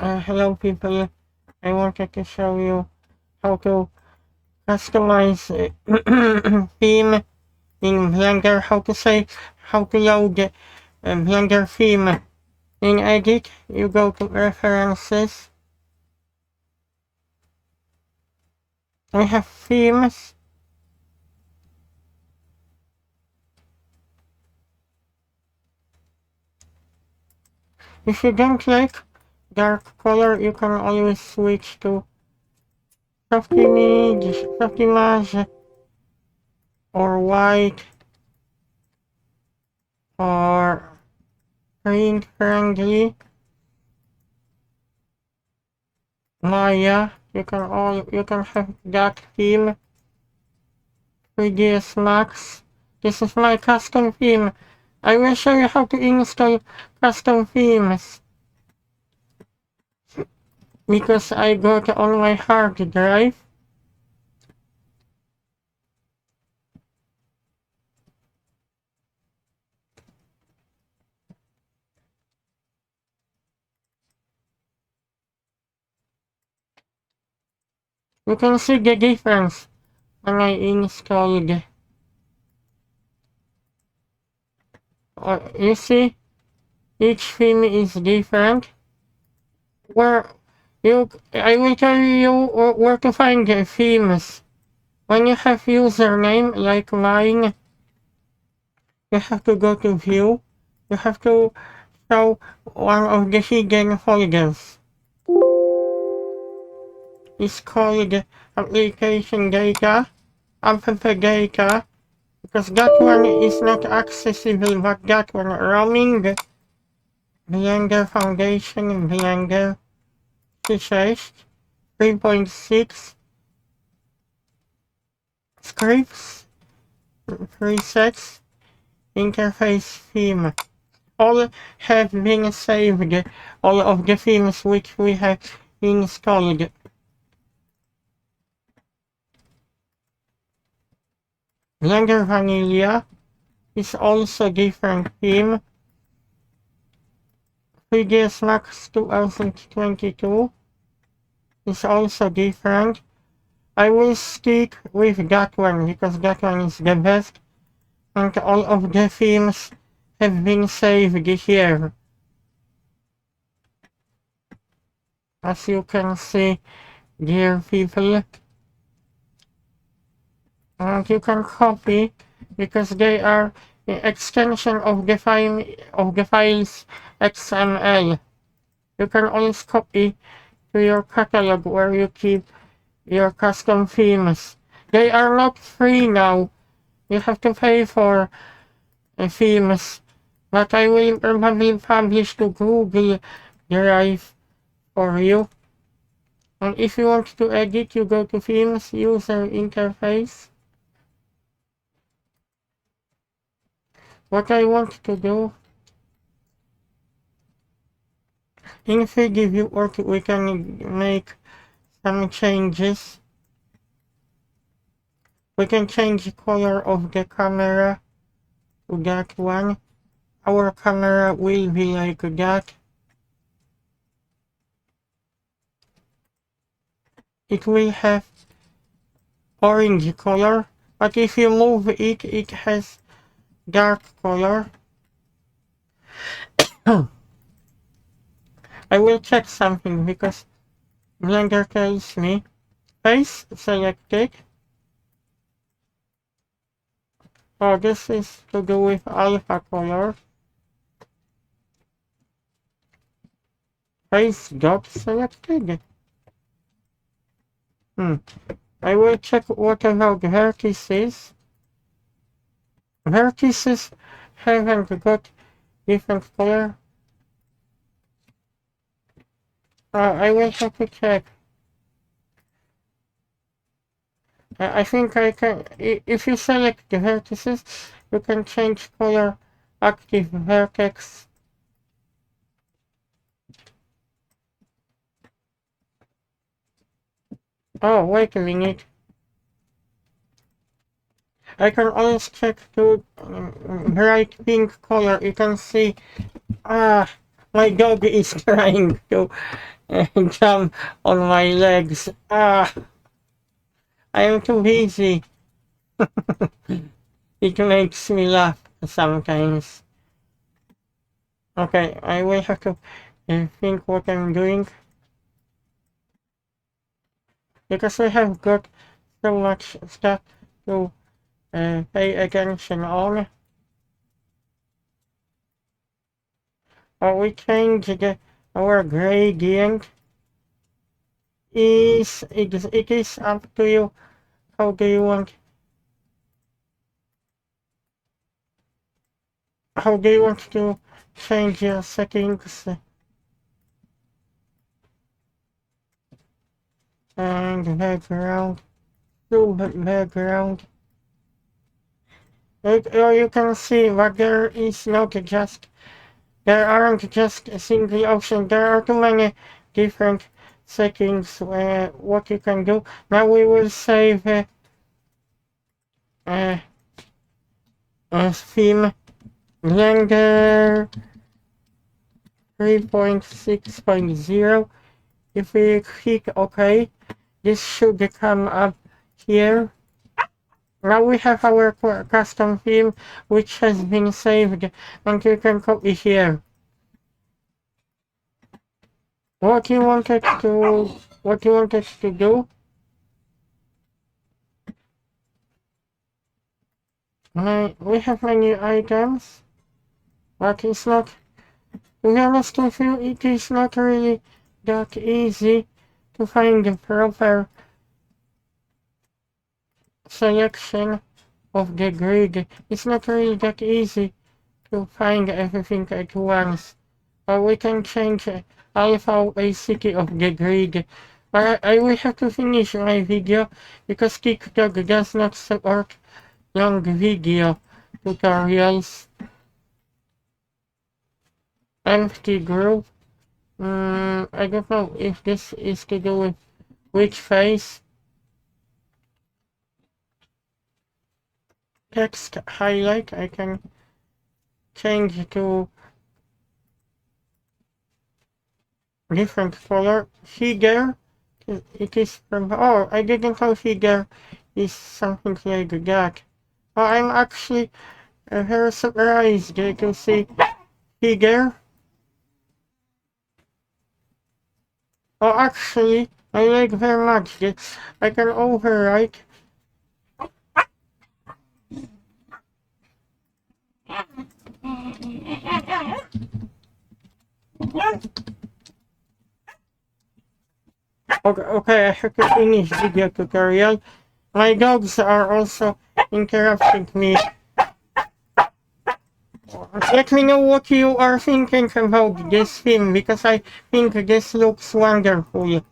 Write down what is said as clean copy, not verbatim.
Hello people, I wanted to show you how to customize theme in Blender, how to load Blender theme. In Edit, you go to References, we have Themes, if you don't like dark color, you can always switch to soft image, or white, or green friendly. Maya, you can have that theme. 3ds Max. This is my custom theme. I will show you how to install custom themes. Because I got on my hard drive. You can see the difference when I installed. You see, each theme is different. I will tell you where to find the themes. When you have username like mine, you have to go to View. You have to show one of the hidden folders. It's called Application Data, App Data, because that one is not accessible, but that one roaming, Blender Foundation, Blender Features 3.6, Scripts, Presets, Interface Theme. All have been saved, all of the themes which we have installed. Blender Vanilla is also different theme. 3ds Max 2022 is also different. I will stick with that one because that one is the best, and all of the themes have been saved here. As you can see, dear people, and you can copy because they are the extension of the files XML. You can always copy to your catalog where you keep your custom themes. They are not free now. You have to pay for themes, but I will probably publish to Google Drive for you. And if you want to edit, you go to Themes User Interface. What I want to do in 3D view, we can make some changes. We can change the color of the camera to that one. Our camera will be like that. It will have orange color, but if you move it, it has dark color. I will check something because Blender tells me. Face selected. Oh, this is to do with alpha color. Face dot selected. I will check what about vertices. Vertices haven't got different color. I will have to check. I think I can, if you select the vertices, you can change color active vertex. Oh, wait a minute. I can always check to bright pink color. You can see, My dog is trying to jump on my legs. I am too busy. It makes me laugh sometimes. Okay, I will have to think what I'm doing because I have got so much stuff to pay attention on. We change our gradient. It is up to you. How do you want? How do you want to change your settings? And background, to background. Or you can see that there is not just, there aren't just a single option, there are too many different settings what you can do. Now we will save uh, theme Blender 3.6.0. If we click OK, this should come up here. Now we have our custom theme which has been saved and you can copy here. What you wanted to do? We have many items, but it's not, to be honest with you, it is not really that easy to find the proper selection of the grid. It's not really that easy to find everything at once. We can change alpha basicity of the grid. But I will have to finish my video because TikTok does not support long video tutorials. Empty group. I don't know if this is to do with which face. Text highlight, I can change to different color. Figure, it is from, oh, I didn't know figure is something like that. Oh, I'm actually very surprised to see figure. Oh, actually, I like very much this. I can overwrite. Okay, I have to finish video tutorial. My dogs are also interrupting me. Let me know what you are thinking about this film because I think this looks wonderful.